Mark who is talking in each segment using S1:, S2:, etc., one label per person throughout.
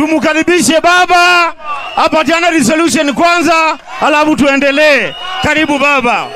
S1: Tumukaribishe baba apatiane resolution kwanza, alafu tuendelee. Karibu baba.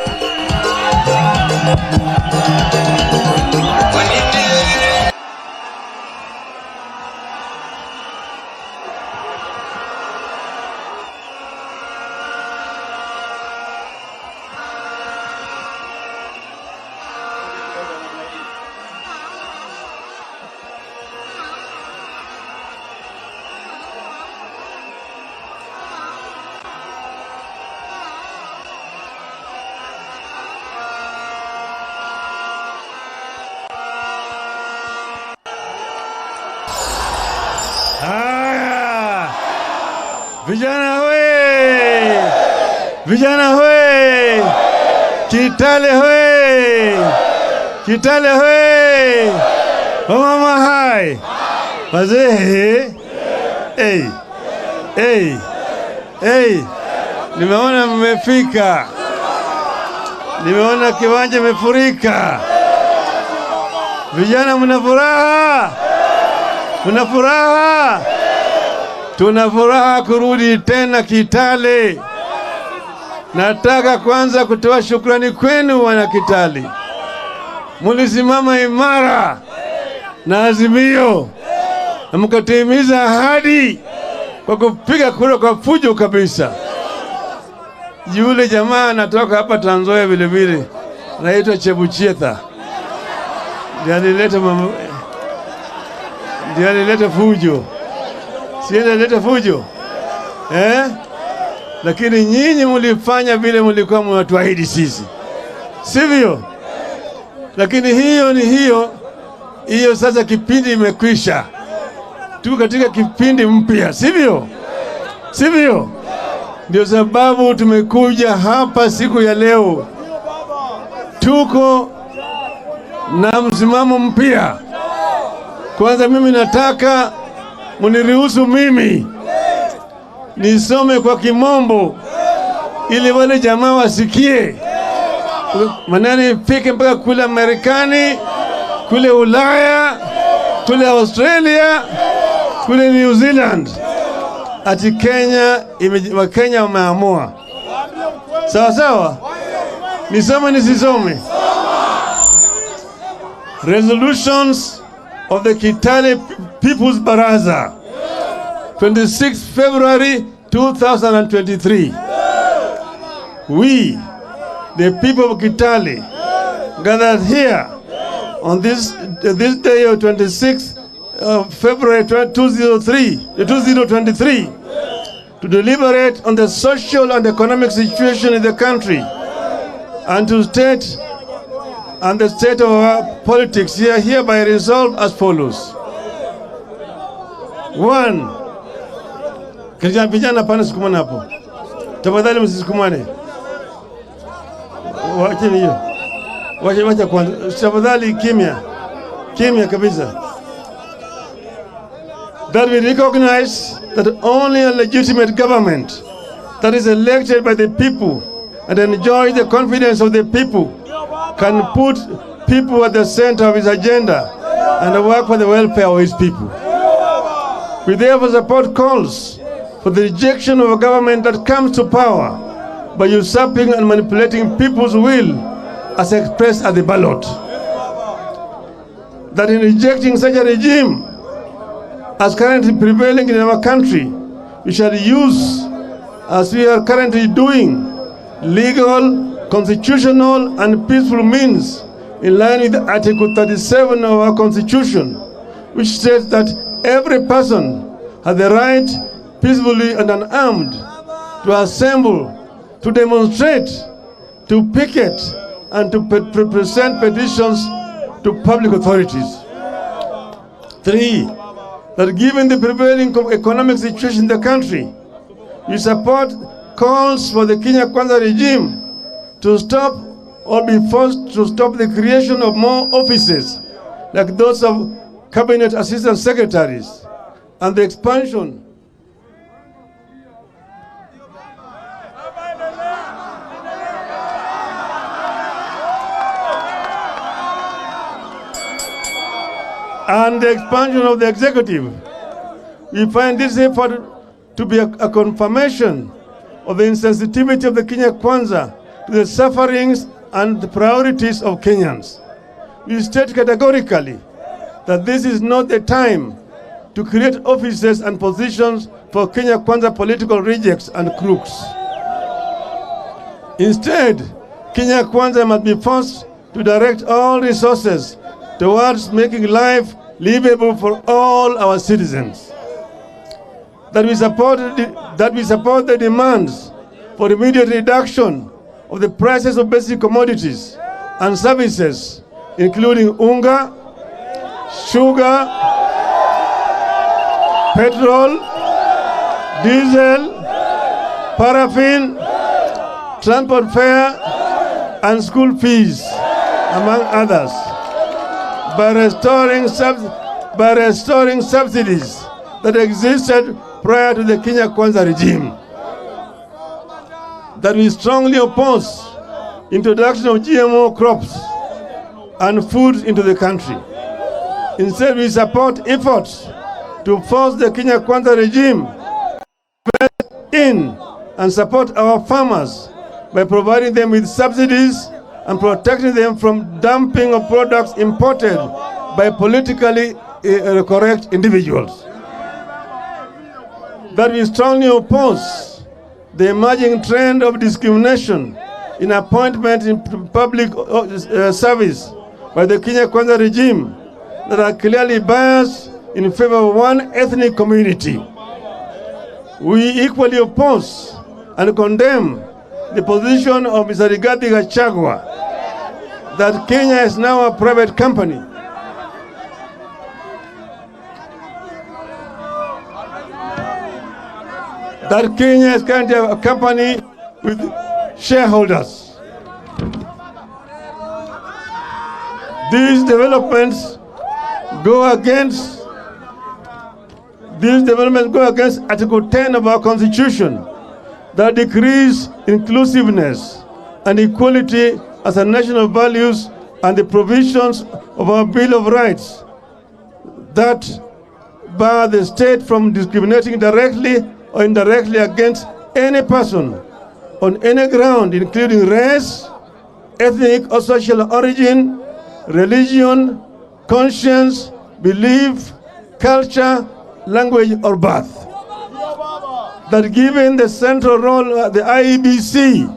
S1: Vijana we! Vijana we! Kitale we! Kitale we! Mama hai! Wazee! Hey! Hey! Hey! Nimeona mmefika. Nimeona kiwanja imefurika. Vijana mna furaha? Mna furaha? Tuna furaha kurudi tena Kitale. Nataka kwanza kutoa shukrani kwenu wana Kitale. Mulisimama imara na Azimio na mkatimiza ahadi kwa kupiga kura kwa fujo kabisa. Yule jamaa anatoka hapa Nzoia vile vile, anaitwa Chebuchetha. Ndiye alileta fujo. Sienda leta fujo. Lakini nyinyi mulifanya vile mulikuwa mnatuahidi sisi. Sivyo? Lakini hiyo ni hiyo. Hiyo sasa kipindi imekwisha. Tuko katika kipindi mpya, sivyo? Sivyo? Ndio sababu tumekuja hapa siku ya leo. Tuko na msimamo mpya. Kwanza mimi nataka muniruhusu mimi nisome kwa Kimombo ili wale jamaa wasikie. Maneno ifike mpaka kule Marekani, kule Ulaya, kule Australia, kule New Zealand. Ati Kenya, Wakenya wameamua. Sawa sawa? Nisome nisisome? Resolutions of the Kitale People's Baraza, 26 February 2023. We, the people of Kitale, gathered here on this day of 26th February 2023 to deliberate on the social and economic situation in the country and to state and the state of our politics here hereby resolved as follows. 1. Vijana pana sikumana hapo. Tafadhali msisukumane. Wacha hiyo. Wacha kwanza. Tafadhali kimya. Kimya kabisa. That we recognize that only a legitimate government that is elected by the people and enjoys the confidence of the people can put people at the center of his agenda and work for the welfare of his people. We therefore support calls for the rejection of a government that comes to power by usurping and manipulating people's will as expressed at the ballot. That in rejecting such a regime as currently prevailing in our country, we shall use, as we are currently doing, legal, constitutional and peaceful means in line with Article 37 of our Constitution, which states that every person has the right peacefully and unarmed to assemble, to demonstrate, to picket and to present petitions to public authorities. 3. That given the prevailing economic situation in the country, we support calls for the Kenya Kwanza regime to stop or be forced to stop the creation of more offices like those of cabinet assistant secretaries and the expansion of the executive. We find this effort to be a confirmation of the insensitivity of the Kenya Kwanza to the sufferings and the priorities of Kenyans. We state categorically that this is not the time to create offices and positions for Kenya Kwanza political rejects and crooks. Instead, Kenya Kwanza must be forced to direct all resources towards making life livable for all our citizens. That we support the demands for immediate reduction of the prices of basic commodities and services, including unga, sugar, petrol, diesel, paraffin, transport fare, and school fees, among others, by restoring subsidies that existed prior to the Kenya Kwanza regime. That we strongly oppose introduction of GMO crops and foods into the country. Instead, we support efforts to force the Kenya Kwanza regime in and support our farmers by providing them with subsidies and protecting them from dumping of products imported by politically correct individuals. That we strongly oppose the emerging trend of discrimination in appointment in public service by the Kenya Kwanza regime that are clearly biased in favor of one ethnic community. We equally oppose and condemn the position of Mr. Rigathi Gachagua that Kenya is now a private company. That Kenya is currently a company with shareholders. These developments go against Article 10 of our Constitution that decrees inclusiveness and equality as a national values and the provisions of our Bill of Rights that bar the state from discriminating directly or indirectly against any person on any ground, including race, ethnic or social origin, religion, conscience, belief, culture, language, or birth. That given the central role of the IEBC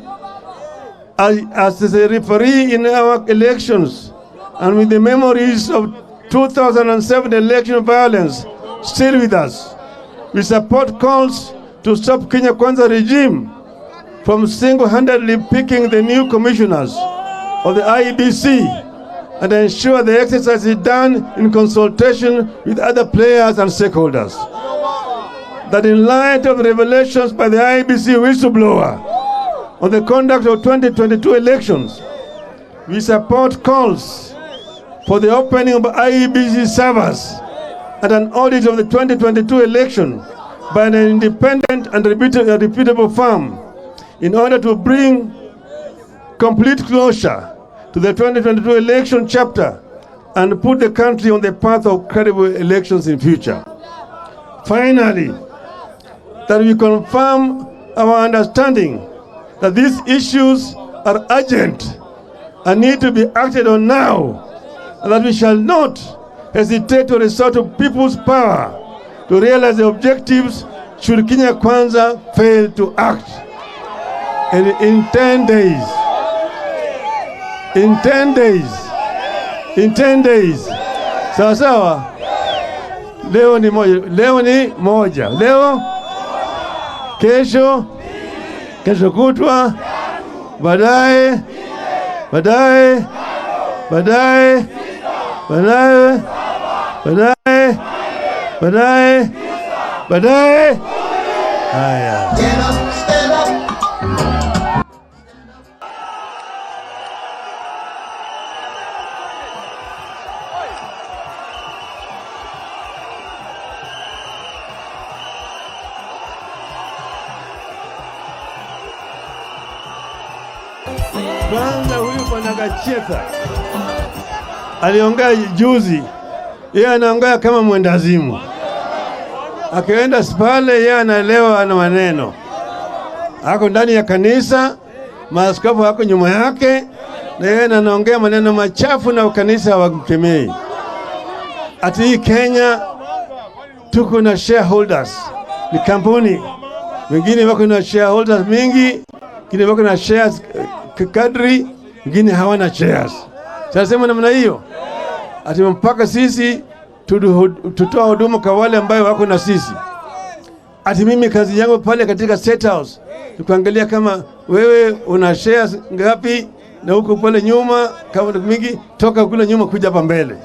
S1: as a referee in our elections, and with the memories of 2007 election violence still with us, we support calls to stop Kenya Kwanza regime from single-handedly picking the new commissioners of the IEBC and ensure the exercise is done in consultation with other players and stakeholders. That in light of the revelations by the IEBC whistleblower on the conduct of 2022 elections, we support calls for the opening of IEBC servers and an audit of the 2022 election by an independent and reputable firm in order to bring complete closure to the 2022 election chapter and put the country on the path of credible elections in future. Finally, that we confirm our understanding that these issues are urgent and need to be acted on now, and that we shall not hesitate to resort to people's power to realize the objectives should Kenya Kwanza fail to act. And in 10 days, sawa sawa, leo ni moja, leo, kesho kutwa, baadaye, haya. Kwanza huyu bwana Gacheta aliongea juzi, yeye anaongea kama mwendazimu. Akienda pale yeye anaelewa ana maneno. Ako ndani ya kanisa, maaskofu wako nyuma yake, na yeye anaongea maneno machafu na kanisa hawakemei. Ati hii Kenya tuko na shareholders, ni kampuni. Wengine wako na shareholders mingi, wengine wako na shares kadri, wengine hawana shares. Tunasema namna hiyo. Ati mpaka sisi tutoa huduma kwa wale ambao wako na sisi. Ati mimi kazi yangu pale katika State House ni kuangalia kama wewe una shares ngapi, na huko pale nyuma kama mingi, toka kule nyuma kuja hapa mbele.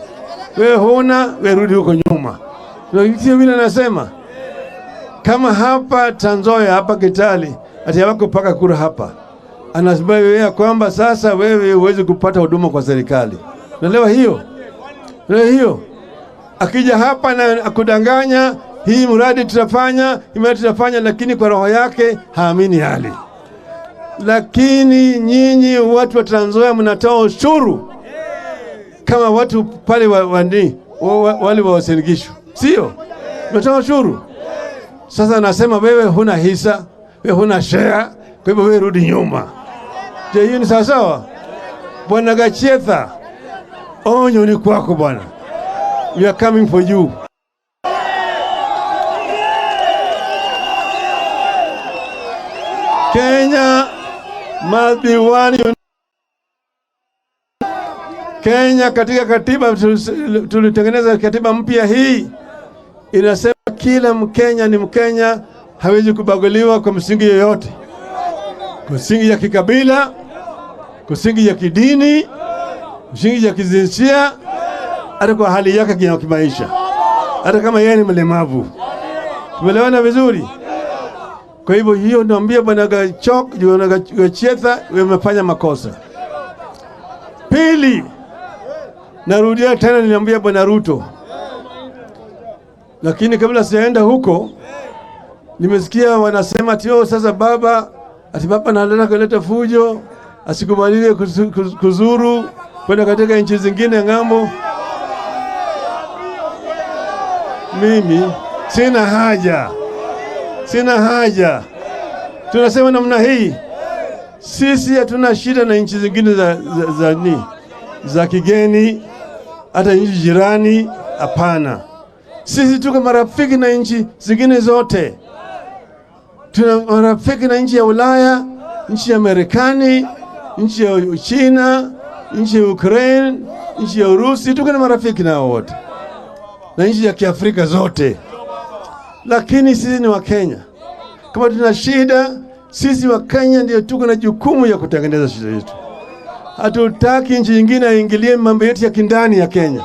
S1: Wewe huna, wewe rudi huko nyuma. Ndio vile nasema. Kama hapa Nzoia, hapa Kitale, ati hawako paka kura hapa. Anasema yeye kwamba sasa wewe huwezi kupata huduma kwa serikali. Unaelewa hiyo? Unaelewa hiyo? Akija hapa na akudanganya, hii mradi tutafanya, lakini kwa roho yake haamini hali. Lakini nyinyi watu wa Nzoia mnatoa ushuru kama watu pale wale wa Serikisho, sio? Mnatoa ushuru. Sasa anasema wewe huna hisa, wewe huna share, kwa hivyo wewe rudi nyuma. Je, hiyo ni sawa? Bwana Gachetha, onyo ni kwako bwana. We are coming for you. Kenya must be one. Kenya katika katiba tulitengeneza katiba mpya hii inasema kila Mkenya ni Mkenya, hawezi kubaguliwa kwa msingi yoyote. Kwa msingi ya kikabila, kwa msingi ya kidini, kwa msingi ya kijinsia, hata kwa hali yake ya kimaisha. Hata kama yeye ni mlemavu. Tumeelewana vizuri? Kwa hivyo hiyo naambia bwana Gachetha, wewe umefanya makosa. Pili, narudia tena niliambia bwana Ruto. Lakini kabla sijaenda huko, nimesikia wanasema ati sasa baba anataka kuleta fujo, asikubaliwe kuzuru kwenda katika nchi zingine ng'ambo. Mimi sina haja. Tunasema namna hii, sisi hatuna shida na nchi zingine za kigeni, hata nchi jirani, hapana. Sisi tuko marafiki na nchi zingine zote. Tuna marafiki na nchi ya Ulaya, nchi ya Marekani, nchi ya China, nchi ya Ukraine, nchi ya Urusi, tuko na marafiki nao wote. Na nchi ya Kiafrika zote. Lakini sisi ni wa Kenya. Kama tuna shida, sisi wa Kenya ndio tuko na jukumu ya kutengeneza shida yetu. Hatutaki nchi nyingine aingilie mambo yetu ya kindani ya Kenya.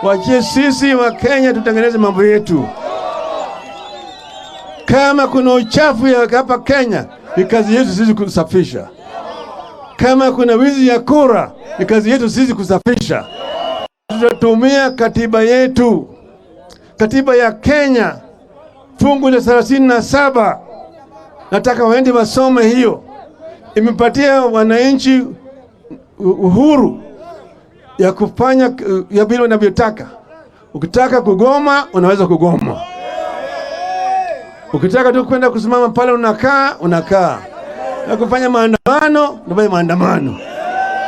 S1: Wachie sisi wa Kenya tutengeneze mambo yetu. Kama kuna uchafu ya hapa Kenya, ni kazi yetu sisi kusafisha. Kama kuna wizi ya kura, ni kazi yetu sisi kusafisha. Tutatumia katiba yetu. Katiba ya Kenya fungu la 37. Nataka waende wasome hiyo. Imepatia wananchi uhuru ya kufanya ya bila wanavyotaka. Ukitaka kugoma, unaweza kugoma. Ukitaka tu kwenda kusimama pale unakaa. Na kufanya maandamano, unafanya maandamano.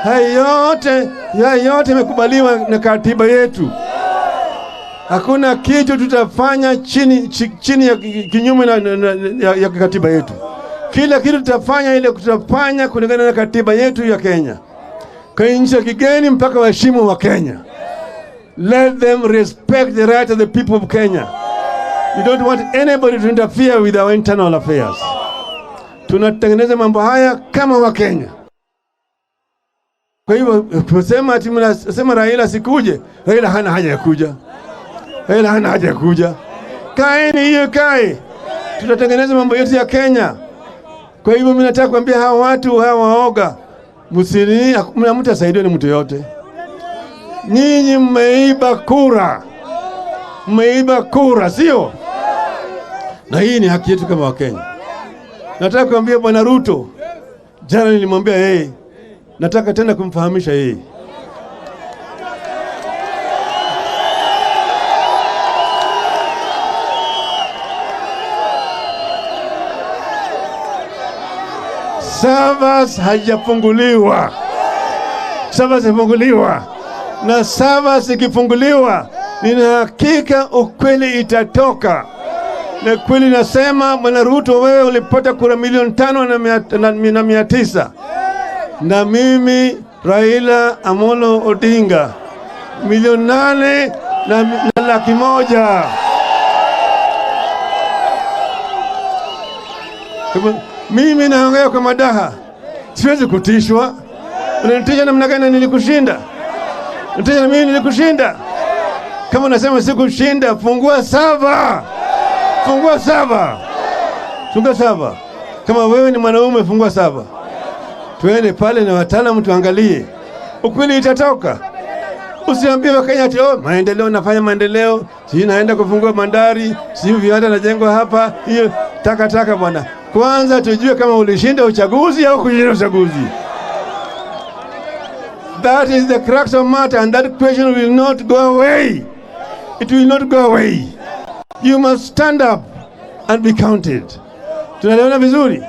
S1: Haya yote imekubaliwa na katiba yetu. Hakuna kitu tutafanya chini ya kinyume ya katiba yetu. Kila kitu tutafanya kulingana na katiba yetu ya Kenya. Kwa nchi ya kigeni mpaka waheshimu wa Kenya. Let them respect the right of the people of Kenya. We don't want anybody to interfere with our internal affairs. Tunatengeneza mambo haya kama wa Kenya. Kwa hivyo kusema ati mnasema Raila sikuje, Raila hana haja ya kuja. Kaeni hiyo kae. Tutatengeneza mambo yetu ya Kenya. Kwa hivyo mimi nataka kuambia hawa watu waoga, mna mtu asaidiwe na mtu yote. Nyinyi mmeiba kura, sio? Na hii ni haki yetu kama Wakenya. Nataka kuambia bwana Ruto, jana nilimwambia yeye, nataka tena kumfahamisha yeye. Savas hajafunguliwa. Savas ifunguliwa. Na Savas ikifunguliwa, nina hakika ukweli itatoka. Na kweli nasema, Bwana Ruto, wewe ulipata kura 5,900,000. Na mimi Raila Amolo Odinga 8,100,000. Mimi naongea kwa madaha. Siwezi kutishwa. Unanitisha namna gani? Nilikushinda. Unanitisha na mimi nilikushinda. Kama unasema sikushinda, fungua saba. Fungua saba. Fungua saba. Kama wewe ni mwanaume, fungua saba. Tuende pale na wataalamu tuangalie. Ukweli itatoka. Usiambie Wakenya ati maendeleo, nafanya maendeleo, si naenda kufungua bandari, si viwanda najengwa hapa. Hiyo taka bwana. Kwanza tujue kama ulishinda uchaguzi au kushinda uchaguzi. That is the crux of matter, and that question will not go away. It will not go away. You must stand up and be counted. Tunaelewana vizuri?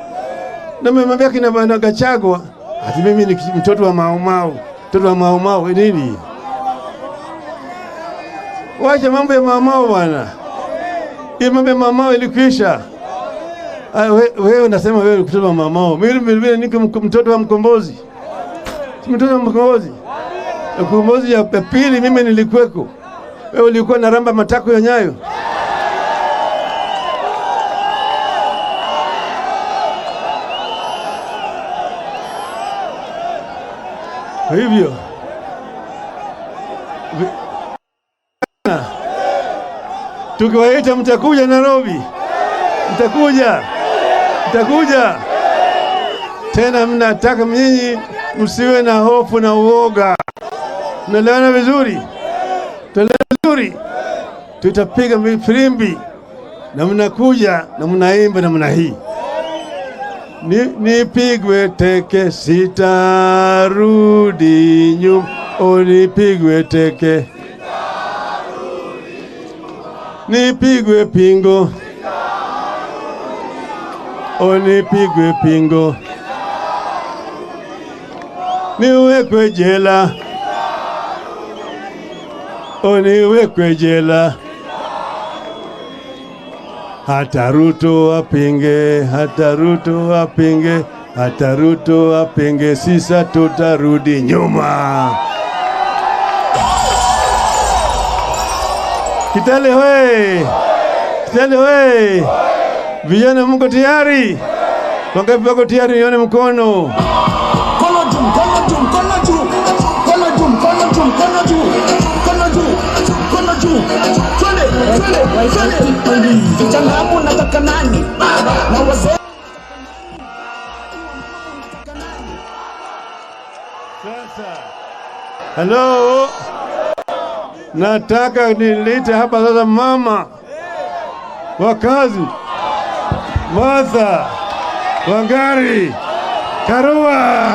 S1: Na mmemwambia kina Bwana Gachagua ati mimi ni mtoto wa Maumau. Mtoto wa Maumau nini? Wacha mambo ya Maumau bwana. Hiyo mambo ya Maumau ilikwisha. Wewe unasema wewe ni mtoto wa Maumau. Mimi niko mtoto wa Mkombozi. Mtoto wa Mkombozi. Mkombozi ya pili mimi nilikuweko. Wewe ulikuwa na ramba matako ya Nyayo. Kwa hivyo tukiwaita mtakuja Nairobi, mtakuja tena. Mnataka mnyinyi msiwe na hofu na uoga. Tunaelewana vizuri? Tutapiga firimbi na mnakuja na mnaimba na mna hii nipigwe teke sitarudi nyuma, nipigwe teke nipigwe pingo, nipigwe pingo, niwekwe jela, niwekwe jela. Hata Ruto apinge, hata Ruto apinge, hata Ruto apinge, sisa tutarudi nyuma. Kitale we! Kitale we! Vijana mko tayari? Wangapi wako tayari? Nione mkono.
S2: Kono juu, kono juu, kono juu. Kono juu, kono juu, kono juu. Kono juu, kono juu. Twende. Vijana hapo nataka nani? Na wazee.
S1: Sasa. Hello. Nataka nilete hapa sasa mama wakazi Martha Wangari Karua.